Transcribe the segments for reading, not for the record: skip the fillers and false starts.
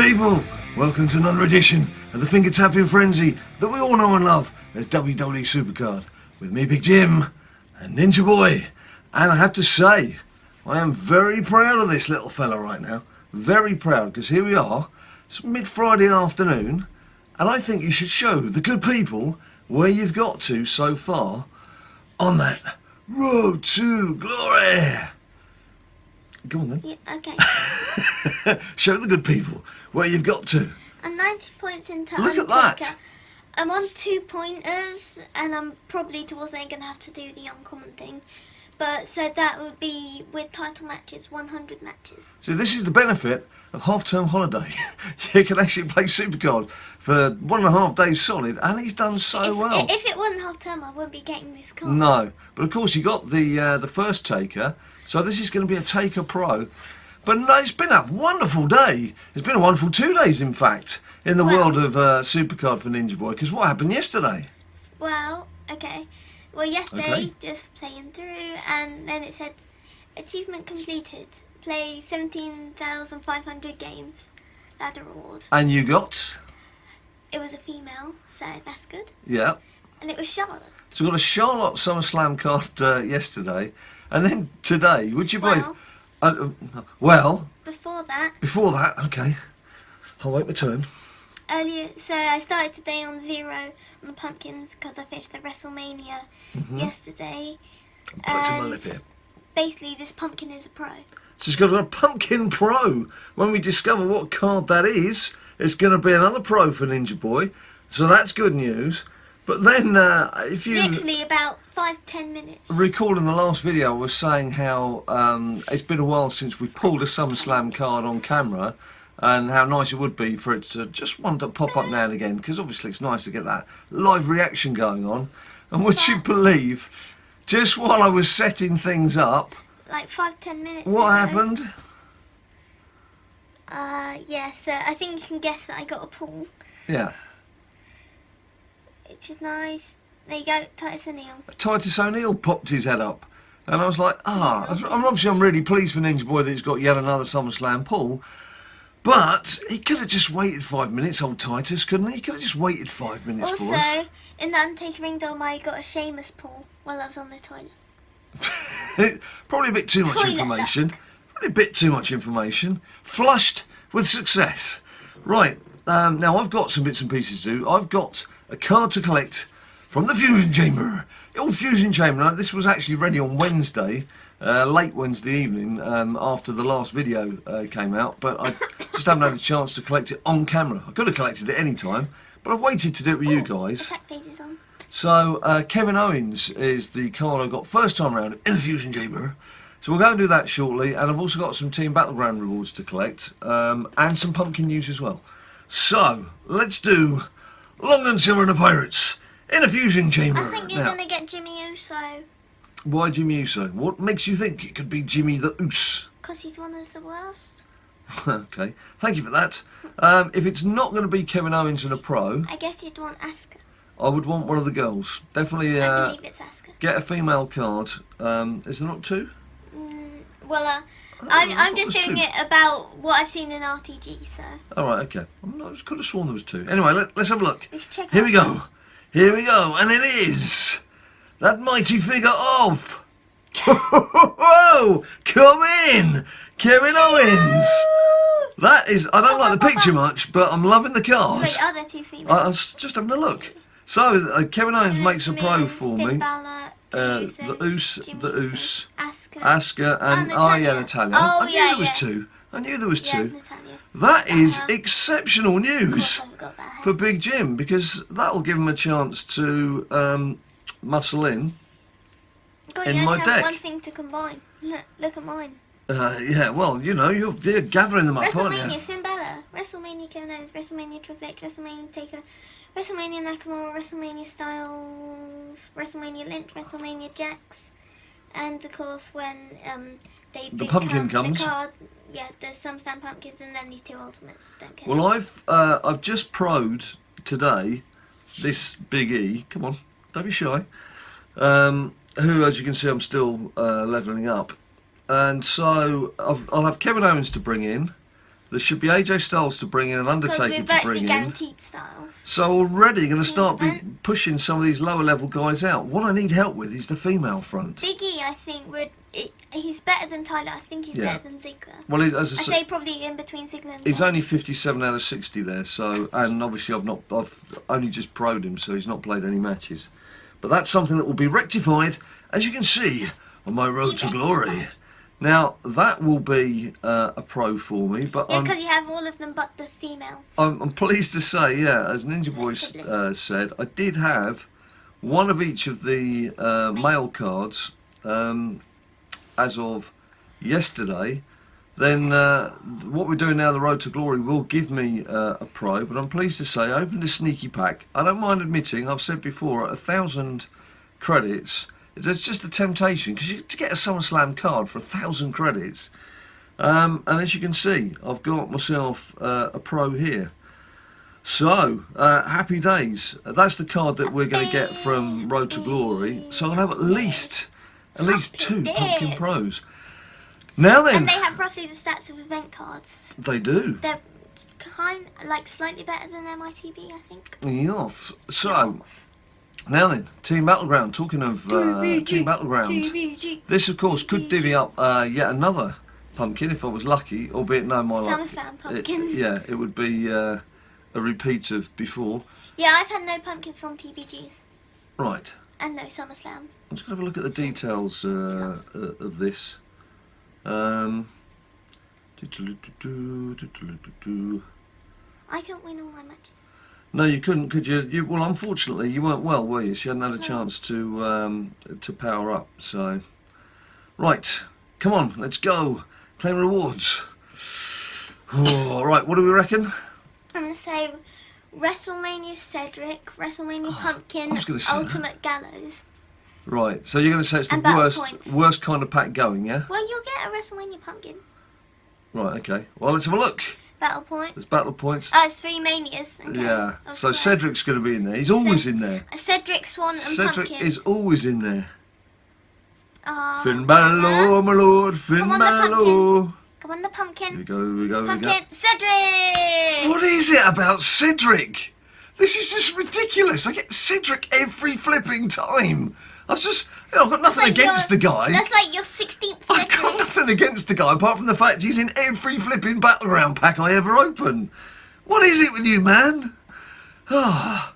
people, welcome to another edition of the finger tapping frenzy that we all know and love as WWE SuperCard with me, Big Jim, and Ninja Boy. And I have to say, I am very proud of this little fella right now. Very proud, because here we are, it's mid-Friday afternoon, and I think you should show the good people where you've got to so far on that road to glory. Go on then. Yeah, okay. Show the good people where you've got to. I'm 90 points into Look at that. I'm on 2 pointers, and I'm probably towards the end going to have to do the uncommon thing. But so that would be with title matches, 100 matches. So this is the benefit of half-term holiday. You can actually play SuperCard for 1.5 days solid, and he's done so well. If it wasn't half-term, I wouldn't be getting this card. No, but of course you got the first taker, so this is going to be a taker pro. But no, it's been a wonderful day. It's been a wonderful 2 days, in fact, in the world of SuperCard for Ninja Boy. Because what happened yesterday? Well, okay. Well, yesterday, just playing through, and then it said, achievement completed. Play 17,500 games. Ladder reward. And you got? It was a female, so that's good. Yeah. And it was Charlotte. So we got a Charlotte SummerSlam card yesterday, and then today, would you believe? Well. Before that. Before that, okay. I'll wait my turn. Earlier, so I started today on 0 on the pumpkins because I finished the WrestleMania yesterday. My lip here. Basically, this pumpkin is a pro. So it's got a pumpkin pro. When we discover what card that is, it's going to be another pro for Ninja Boy. So that's good news. But then, if you literally about 5-10 minutes. Recall in the last video, I was saying how it's been a while since we pulled a SummerSlam card on camera. And how nice it would be for it to just want to pop up now and again, because obviously it's nice to get that live reaction going on. And would you believe, just while I was setting things up, like 5-10 minutes what ago, happened? Yeah, so I think you can guess that I got a pull. Yeah. Which is nice. There you go, Titus O'Neil. Titus O'Neil popped his head up. And I was like, I'm really pleased for Ninja Boy that he's got yet another SummerSlam pull. But he could have just waited 5 minutes, old Titus, couldn't he? He could have just waited 5 minutes for us. Also, in the Undertaker Ring Dome, I got a Sheamus pull while I was on the toilet. Probably a bit too much information. Probably a bit too much information. Flushed with success. Right, now I've got some bits and pieces to do. I've got a card to collect from the Fusion Chamber. The old Fusion Chamber. Now, this was actually ready on Wednesday. Late Wednesday evening after the last video came out, but I just haven't had a chance to collect it on camera. I could have collected it any time, but I've waited to do it with you guys. Attack phase is on. So Kevin Owens is the card I got first time around in the Fusion Chamber. So we'll go and do that shortly, and I've also got some Team Battleground rewards to collect, and some pumpkin news as well. So let's do London Silver and the Pirates in a Fusion Chamber. I think you're going to get Jimmy Uso. Why Jimmy Uso? What makes you think it could be Jimmy the Oos? Because he's one of the worst. Okay, thank you for that. If it's not going to be Kevin Owens and a pro, I guess you'd want Asuka. I would want one of the girls. Definitely I believe it's Asuka. Get a female card. Is there not two? Well, I'm just doing it about what I've seen in RTG, so... Alright, okay. I could have sworn there was two. Anyway, let's have a look. Here we go. Here we go, and it is... that mighty figure of... Whoa! Come in! Kevin Owens! That is... I don't like the picture much, but I'm loving the card. Wait, are there two females? I was just having a look. So, Kevin Owens makes a pro for me. The Oos, Asuka, and Natalia. Oh, I knew there was two. I knew there was two. That is exceptional news for Big Jim, because that'll give him a chance to muscle in my deck. One thing to combine. Look at mine. Yeah, well, you know, you're gathering them up, aren't you? WrestleMania Finn Balor, WrestleMania Kevin Owens, WrestleMania Triple H, WrestleMania Taker, WrestleMania Nakamura, WrestleMania Styles, WrestleMania Lynch, WrestleMania Jax, and of course when the pumpkin comes. The card, yeah, there's some stand pumpkins and then these two ultimates. Don't care. Well, I've just pro'd today this Big E. Come on, don't be shy. Who, as you can see, I'm still levelling up. And so I'll have Kevin Owens to bring in, There should be AJ Styles to bring in, an Because Undertaker we're to virtually bring in. guaranteed Styles. So already going to start Event. pushing some of these lower level guys out. What I need help with is the female front. Big E, I think, he's better than Tyler. I think he's Yeah. better than Ziggler. Well, as I I'd said, say probably in between Ziggler and he's Paul. only 57 out of 60 there. So, and obviously I've only just pro'd him, so he's not played any matches. But that's something that will be rectified, as you can see, on my road to glory. Now that will be a pro for me, but Yeah, because you have all of them but the female. I'm pleased to say, yeah, as Ninja Boy said, I did have one of each of the male cards as of yesterday. Then what we're doing now, the Road to Glory, will give me a pro, but I'm pleased to say I opened a sneaky pack. I don't mind admitting, I've said before, at 1,000 credits, it's just a temptation, because to get a SummerSlam card for 1,000 credits, and as you can see, I've got myself a pro here. So, happy days. That's the card that we're going to get from Road to Glory. So I'll have at least 2 pumpkin pros. Now then, And they have roughly the stats of event cards. they do. They're slightly better than MITB, I think. Yes. So, now then, Team Battleground. Talking of Team Battleground, TVG. this of course could divvy up yet another pumpkin if I was lucky, albeit no my luck. SummerSlam pumpkin. It would be a repeat of before. Yeah, I've had no pumpkins from TVGs. Right. And no SummerSlams. I'm just going to have a look at the details of this. I couldn't win all my matches. No, you couldn't, could you? Well, unfortunately, you weren't well, were you? So you hadn't had a chance to power up. So, right, come on, let's go. Claim rewards. All right, what do we reckon? I'm going to say WrestleMania Cedric, WrestleMania Pumpkin, I was gonna say Ultimate Gallows. Right, so you're going to say it's the And battle points. worst kind of pack going, yeah? Well, you'll get a WrestleMania Pumpkin. Right, okay. Well, let's have a look. Battle points. There's battle points. Oh, it's 3 Manias. Okay. Yeah. That's So correct. Cedric's going to be in there. He's always in there. Cedric, Swan, and Cedric Pumpkin. is always in there. Oh, Finn Balor, my lord, Finn Come on, the Balor. Come on, the Here Pumpkin. we go, here we go, here we go. Pumpkin, Cedric! What is it about Cedric? This is just ridiculous. I get Cedric every flipping time. I've got nothing against the guy. That's like your 16th I've Cedric. got nothing against the guy apart from the fact he's in every flipping Battleground pack I ever open. What is it with you, man? Oh,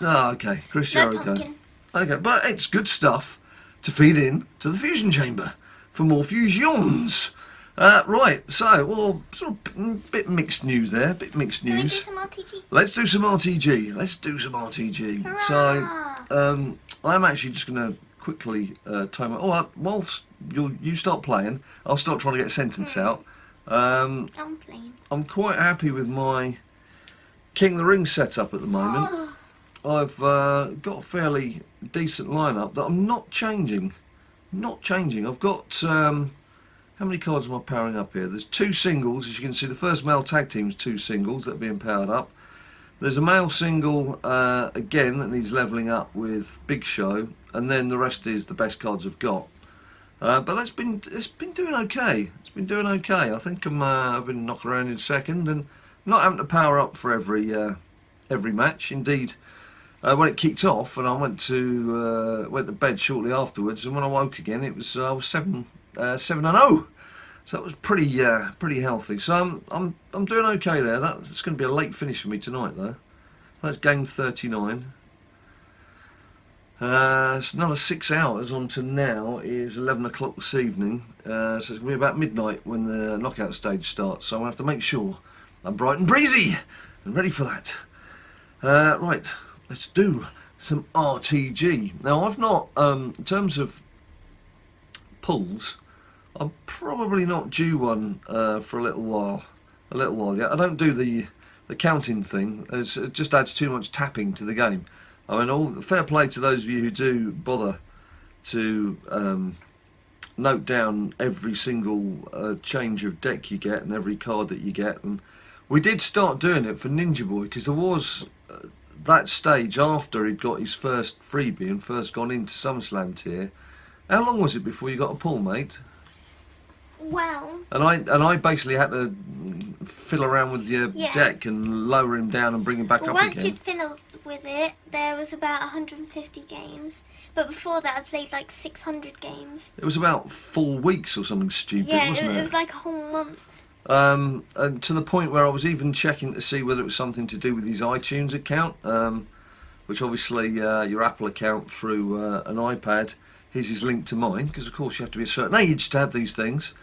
okay, Chris No Jericho. pumpkin. Okay, but it's good stuff to feed in to the fusion chamber for more fusions. Right, so, well, sort of bit mixed news there, bit mixed Can we do news. some RTG? Let's do some RTG. Hurrah! So, I'm actually just going to quickly time it. All right, whilst you start playing, I'll start trying to get a sentence out. I'm playing. I'm quite happy with my King of the Ring setup at the moment. I've got a fairly decent lineup that I'm not changing. I've got how many cards am I powering up here? There's 2 singles, as you can see. The first male tag team's 2 singles that are being powered up. There's a male single again that needs levelling up with Big Show, and then the rest is the best cards I've got. But it's been doing okay. It's been doing okay. I think I've been knocking around in second and not having to power up for every match. Indeed, when it kicked off and I went to bed shortly afterwards, and when I woke again, it was I was 7-0. So that was pretty healthy. So I'm doing okay there. That's going to be a late finish for me tonight though. That's game 39. It's another 6 hours on to now is 11 o'clock this evening. So it's going to be about midnight when the knockout stage starts. So I have to make sure I'm bright and breezy and ready for that. Right, let's do some RTG. Now I've not, in terms of pulls, I'm probably not due one for a little while yet. I don't do the counting thing. It just adds too much tapping to the game. I mean, fair play to those of you who do bother to note down every single change of deck you get and every card that you get. And we did start doing it for Ninja Boy because there was that stage after he'd got his first freebie and first gone into SummerSlam tier. How long was it before you got a pull, mate? Well. And I basically had to fiddle around with your deck and lower him down and bring him back up again. Once you'd fiddled with it, there was about 150 games. But before that, I played like 600 games. It was about 4 weeks or something stupid, wasn't it? It was like a whole month. And to the point where I was even checking to see whether it was something to do with his iTunes account, which obviously your Apple account through an iPad, his is linked to mine, because of course you have to be a certain age to have these things.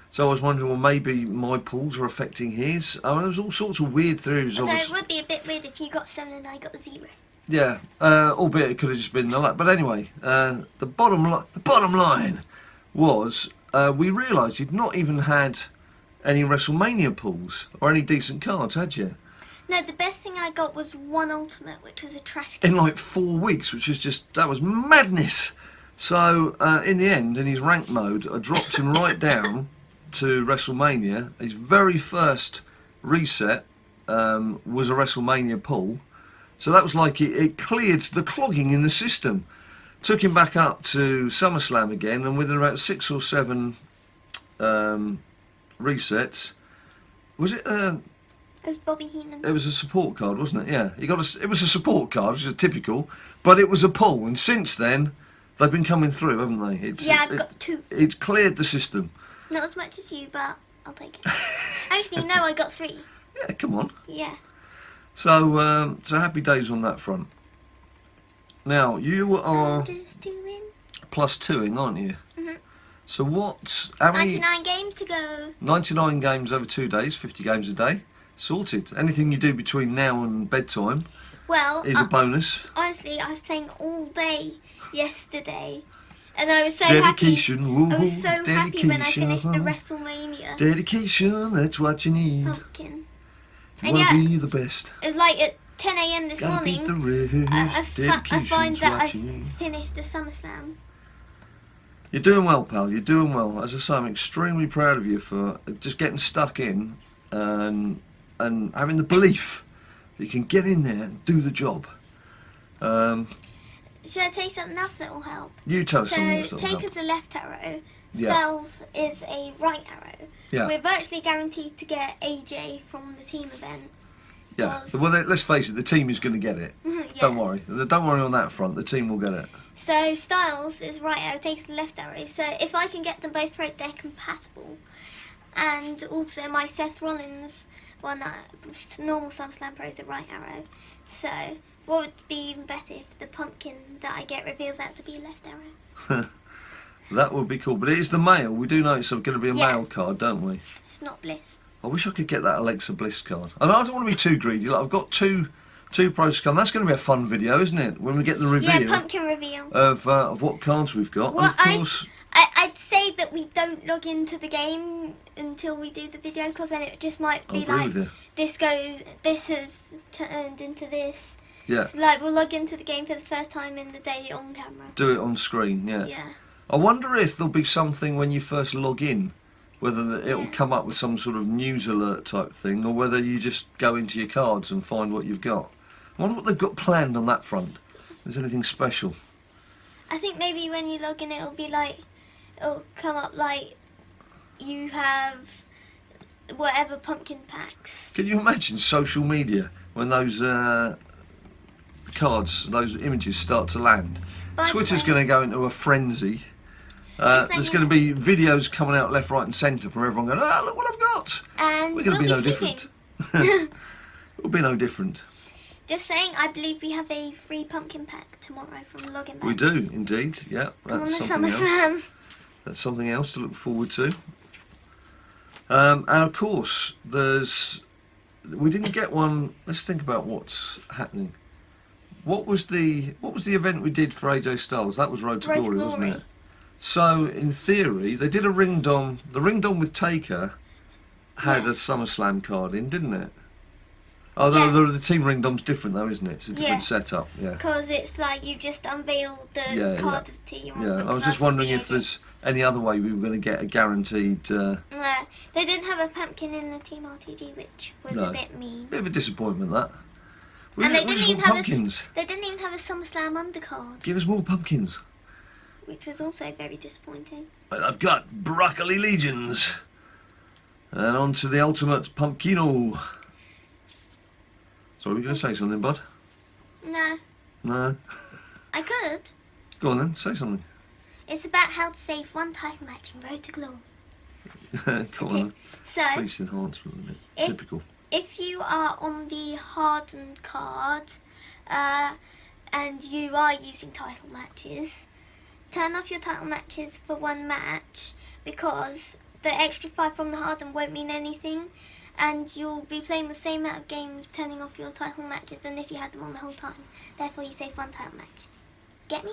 So I was wondering, well, maybe my pulls are affecting his. There was all sorts of weird theories. Although it would be a bit weird if you got 7 and I got 0. Yeah, albeit it could have just been the luck. But anyway, the bottom line was we realised he'd not even had any WrestleMania pulls or any decent cards, had you? No, the best thing I got was 1 Ultimate, which was a trash can. In like 4 weeks, which was just, that was madness. So in the end, in his rank mode, I dropped him right down to WrestleMania. His very first reset was a WrestleMania pull. So that was like it cleared the clogging in the system. Took him back up to SummerSlam again, and within about 6 or 7 resets, was it? It was Bobby Heenan. It was a support card, wasn't it? Yeah, it was a support card, which is typical, but it was a pull, and since then they've been coming through, haven't they? I've got 2. It's cleared the system. Not as much as you, but I'll take it. Actually, no, I got 3. Yeah, come on. Yeah. So, so happy days on that front. Now, you are +2ing, aren't you? Mhm. So how many? 99 games to go. 99 games over 2 days, 50 games a day. Sorted. Anything you do between now and bedtime is a bonus. Honestly, I was playing all day yesterday. And I was so dedication, happy. Woo-hoo, I was so happy when I finished the dedication. WrestleMania. Dedication, that's what you need. Pumpkin. You want to be the best. It was like at 10 a.m. this Gotta morning. beat the race. I find that what I've you need. finished the SummerSlam. You're doing well, pal. You're doing well. As I say, I'm extremely proud of you for just getting stuck in and having the belief that you can get in there and do the job. Should I tell you something else that will help? You tell us something else So that will help. Taker's a left arrow. Yeah. Styles is a right arrow. Yeah. We're virtually guaranteed to get AJ from the team event. Yeah. Well, let's face it. The team is going to get it. Yeah. Don't worry. Don't worry on that front. The team will get it. So Styles is right arrow, Taker's left arrow. So if I can get them both pro, they're compatible. And also my Seth Rollins one, normal SummerSlam Pro is a right arrow. So what would be even better if the pumpkin that I get reveals out to be a left arrow? That would be cool. But it is the male. We do know it's going to be a male card, don't we? It's not Bliss. I wish I could get that Alexa Bliss card. And I don't want to be too greedy. Like, I've got two pros to come. That's going to be a fun video, isn't it? When we get the reveal. Yeah, pumpkin reveal. Of what cards we've got. Well, and of course... I'd say that we don't log into the game until we do the video, because then it just might be like, this has turned into this. Yeah. So like, we'll log into the game for the first time in the day on camera. Do it on screen, yeah. Yeah. I wonder if there'll be something when you first log in, whether it'll come up with some sort of news alert type thing, or whether you just go into your cards and find what you've got. I wonder what they've got planned on that front. If there's anything special. I think maybe when you log in, it'll be like, it'll come up like you have whatever pumpkin packs. Can you imagine social media when those cards, those images start to land? Twitter's going to go into a frenzy. There's going to be videos coming out left, right and centre from everyone going, look what I've got! And we're going to be no different. We'll be no different. Just saying, I believe we have a free pumpkin pack tomorrow from Login Bags. We do, indeed, yeah. Come on, the something SummerSlam. else. That's something else to look forward to. And of course, we didn't get one. Let's think about what's happening. What was the event we did for AJ Styles? That was Road to Glory, wasn't it? So in theory, they did a ring dom. The ring dom with Taker had a SummerSlam card in, didn't it? Although the team ring dom's different though, isn't it? It's a different setup. Yeah. Because it's like you just unveil the card of the team. Yeah, I was just wondering if there's any other way we were going to get a guaranteed... No, they didn't have a pumpkin in the Team RTG, which was a bit mean. Bit of a disappointment, that. And they didn't even have a SummerSlam undercard. Give us more pumpkins. which was also very disappointing. And I've got Broccoli Legions. And on to the Ultimate Pumpkino. Sorry, were you going to say something, bud? No. No? I could. Go on then, say something. It's about how to save one title match in Road to Glory. Come on. So, Face enhancement, isn't it? Typical. if you are on the hardened card and you are using title matches, turn off your title matches for one match, because the extra 5 from the hardened won't mean anything, and you'll be playing the same amount of games turning off your title matches than if you had them on the whole time. Therefore you save one title match. Get me?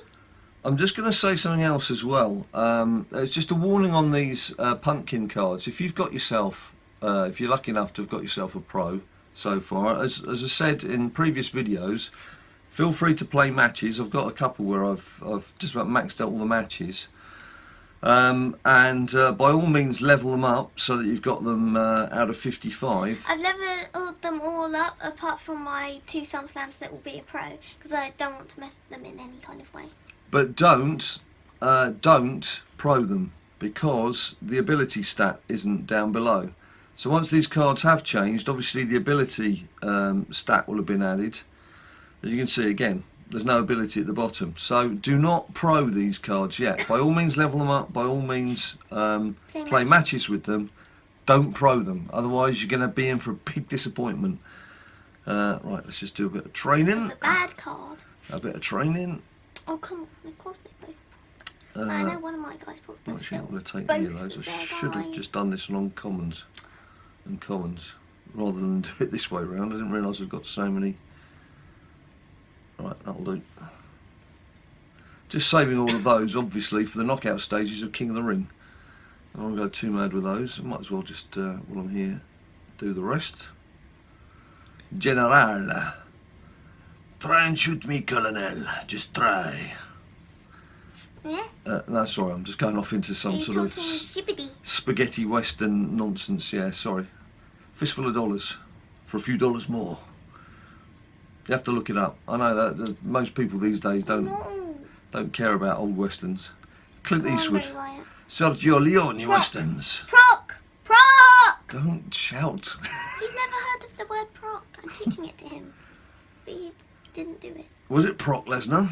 I'm just going to say something else as well. It's just a warning on these pumpkin cards. If you've got yourself, if you're lucky enough to have got yourself a pro so far, as I said in previous videos, feel free to play matches. I've got a couple where I've just about maxed out all the matches. And by all means level them up so that you've got them out of 55. I've leveled them all up apart from my 2 SummerSlams that will be a pro, because I don't want to mess them in any kind of way. But don't pro them, because the ability stat isn't down below. So once these cards have changed, obviously the ability stat will have been added. As you can see again, there's no ability at the bottom. So do not pro these cards yet. By all means level them up, by all means play matches with them. Don't pro them, otherwise you're going to be in for a big disappointment. Right, let's just do a bit of training. That's a bad card. A bit of training. Oh, come on, of course they both. I know one of my guys brought, but Actually, still. I'm going to take any of those. I should have just done this along commons and commons rather than do it this way around. I didn't realise I've got so many. Right, that'll do. Just saving all of those, obviously, for the knockout stages of King of the Ring. I don't want to go too mad with those. I might as well just, while I'm here, do the rest. General. Try and shoot me, Colonel. Just try. Yeah? No, sorry, I'm just going off into some sort of spaghetti western nonsense. Yeah, sorry. Fistful of dollars for a few dollars more. You have to look it up. I know that most people these days don't care about old westerns. Clint Eastwood, Sergio Leone westerns. Proc! Don't shout. He's never heard of the word proc. I'm teaching it to him, but he didn't do it. Was it Brock Lesnar?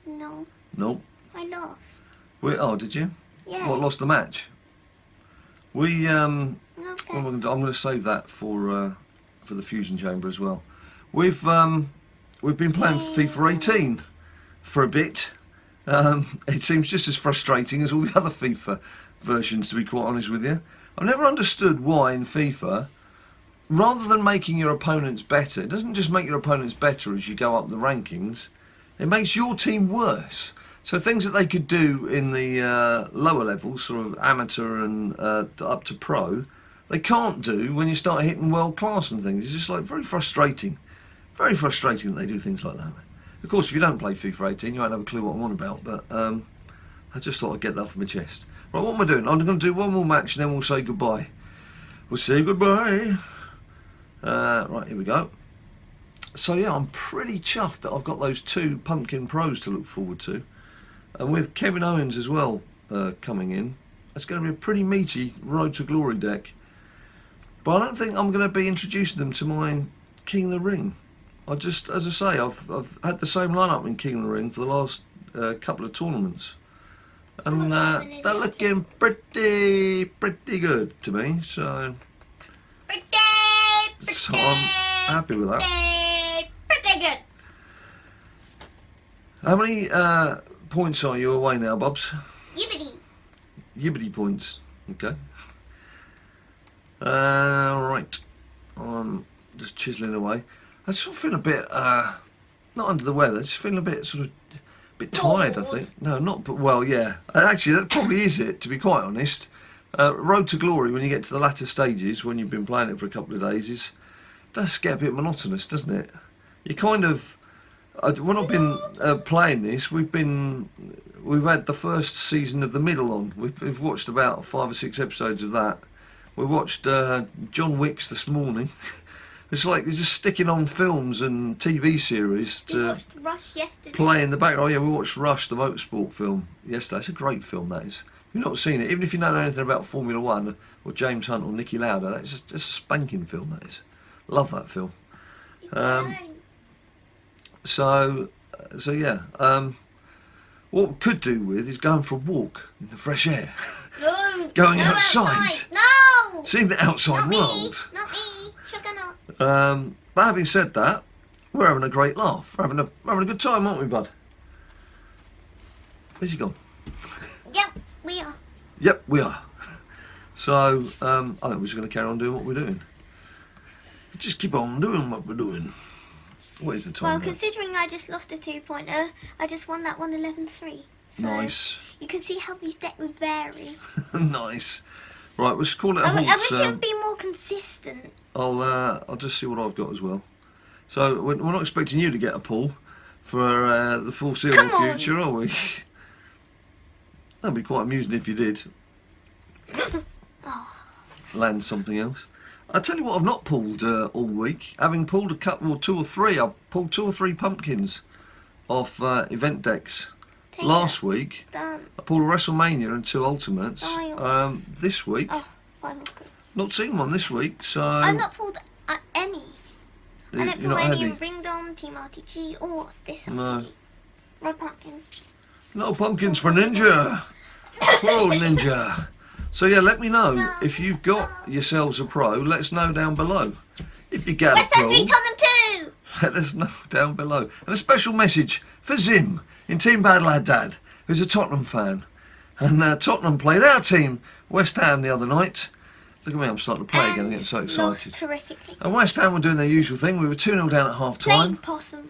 No. Nope. I lost. Oh, did you? Yeah. What, lost the match? We Okay. well, I'm going to save that for the fusion chamber as well. We've been playing FIFA 18 for a bit. It seems just as frustrating as all the other FIFA versions, to be quite honest with you. I've never understood why in FIFA, rather than making your opponents better, it doesn't just make your opponents better as you go up the rankings, it makes your team worse. So things that they could do in the lower levels, sort of amateur and up to pro, they can't do when you start hitting world class and things. It's just like very frustrating. Very frustrating that they do things like that. Of course, if you don't play FIFA 18, you won't have a clue what I'm on about, but I just thought I'd get that off my chest. Right, what am I doing? I'm going to do one more match and then we'll say goodbye. We'll say goodbye. Right, here we go. So yeah, I'm pretty chuffed that I've got those 2 Pumpkin Pros to look forward to. And with Kevin Owens as well coming in, it's going to be a pretty meaty Road to Glory deck. But I don't think I'm going to be introducing them to my King of the Ring. As I say, I've had the same lineup in King of the Ring for the last couple of tournaments. And they're looking pretty good to me, so I'm happy with that. Pretty good. How many points are you away now, Bobs? Yibbity points. Okay. Right. I'm just chiselling away. I just feel a bit, not under the weather, just feeling a bit tired, I think. No, not, but well, yeah. Actually, that probably is it, to be quite honest. Road to Glory, when you get to the latter stages, when you've been playing it for a couple of days, does get a bit monotonous, doesn't it? You kind of, when I've been playing this, we've had the first season of The Middle on. We've watched about 5 or 6 episodes of that. We watched John Wick's this morning. It's like you're just sticking on films and TV series We to watched Rush yesterday. play in the background. Oh yeah, we watched Rush, the motorsport film, yesterday. It's a great film, that is. If you've not seen it, even if you don't know anything about Formula One or James Hunt or Niki Lauda, that's just a spanking film, that is. Love that film. So yeah. What we could do with is going for a walk in the fresh air. No. Going no outside. No. Seeing the outside Not world. me. Not me. Sugar not. But having said that, we're having a great laugh. We're having a good time, aren't we, bud? Where's he gone? Yep, we are. Yep, we are. So, I think we're just going to carry on doing what we're doing. Just keep on doing what we're doing. What is the time? Well, now? considering I just lost a 2-pointer, I just won that 111-3. So Nice. You can see how these decks vary. Nice. Right, let's call it a halt. I wish it would be more consistent. I'll just see what I've got as well. So we're not expecting you to get a pull for the foreseeable future, are we? That'd be quite amusing if you did. Land something else. I tell you what, I've not pulled all week. Having pulled a couple, or 2 or 3, I pulled 2 or 3 pumpkins off event decks. Last week, Done. I pulled a WrestleMania and 2 Ultimates. This week, Oh, final score. not seen one this week, so... I've not pulled any. I don't You're pull not any heavy. in Ringdom, Team RTG, or this No. RTG. No pumpkins. No pumpkins for Ninja. Whoa, Ninja. So yeah, let me know if you've got yourselves a pro. Let us know down below. If you get a West Ham pro, 3, Tottenham 2! let us know down below. And a special message for Zim in Team BadLadDad, who's a Tottenham fan. And Tottenham played our team, West Ham, the other night. Look at me, I'm starting to play again. I'm getting so excited. Lost terrifically. And West Ham were doing their usual thing. We were 2-0 down at half Playing time. possum.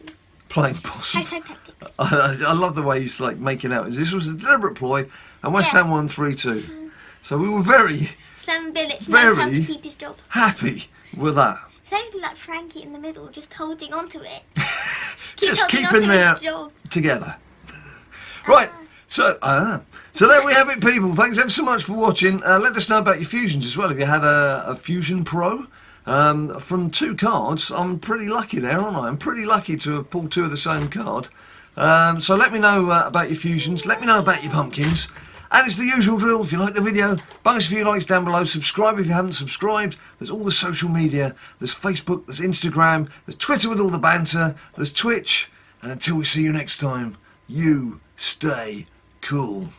Playing possum. Hashtag tactics. I love the way he's like making out. This was a deliberate ploy, and West Ham won 3-2. So we were very Sam Bilic knows how to keep his job. happy with that. Sounds like Frankie in the middle, just holding on to it. Just holding keeping on to there his job. together. Right. So there we have it, people. Thanks ever so much for watching. Let us know about your fusions as well. If you had a Fusion Pro from 2 cards, I'm pretty lucky there, aren't I? I'm pretty lucky to have pulled 2 of the same card. So let me know about your fusions. Let me know about your pumpkins. And it's the usual drill. If you like the video, bang us a few likes down below. Subscribe if you haven't subscribed. There's all the social media. There's Facebook, there's Instagram, there's Twitter with all the banter, there's Twitch. And until we see you next time, you stay cool.